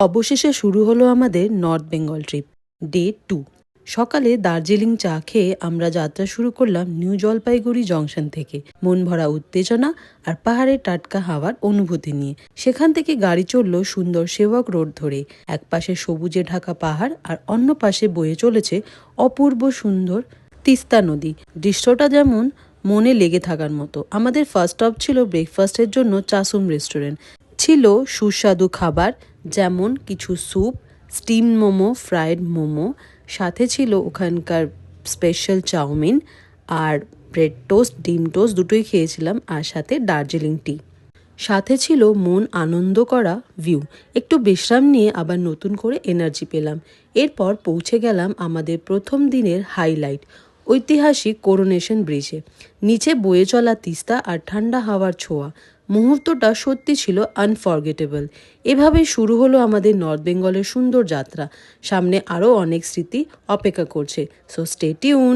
অবশেষে শুরু হলো আমাদের নর্থ বেঙ্গল ট্রিপ ডে 2। সকালে দার্জিলিং চা খেয়ে আমরা যাত্রা শুরু করলাম নিউ জলপাইগুড়ি জংশন থেকে, মন ভরা উত্তেজনা আর পাহাড়ের টাটকা হাওয়ার অনুভূতি নিয়ে। সেখান থেকে গাড়ি চলল সুন্দর সেবক রোড ধরে। এক পাশে সবুজে ঢাকা পাহাড় আর অন্য পাশে বয়ে চলেছে অপূর্ব সুন্দর তিস্তা নদী। দৃশ্যটা যেমন মনে লেগে থাকার মতো। আমাদের ফার্স্ট স্টপ ছিল ব্রেকফাস্টের জন্য চাসুম রেস্টুরেন্ট। ছিল সুস্বাদু খাবার, যেমন কিছু soup, steam momo, fried momo, সাথে ছিল ওখানকার স্পেশাল চাউমিন আর ব্রেড টোস্ট, ডিম টোস্ট দুটোই খেয়েছিলাম, আর সাথে দার্জিলিং টি। সাথে ছিল মন আনন্দ করা ভিউ। একটু বিশ্রাম নিয়ে আবার নতুন করে এনার্জি পেলাম। এরপর পৌঁছে গেলাম আমাদের প্রথম দিনের হাইলাইট, ঐতিহাসিক করোনেশন ব্রিজে। নিচে বয়ে চলা তিস্তা আর ঠান্ডা হাওয়ার ছোঁয়া, মুহূর্তটা সত্যি ছিল আনফরগেটেবল। এভাবেই শুরু হলো আমাদের নর্থ বেঙ্গলের সুন্দর যাত্রা। সামনে আরও অনেক স্মৃতি অপেক্ষা করছে, সো স্টে টিউন।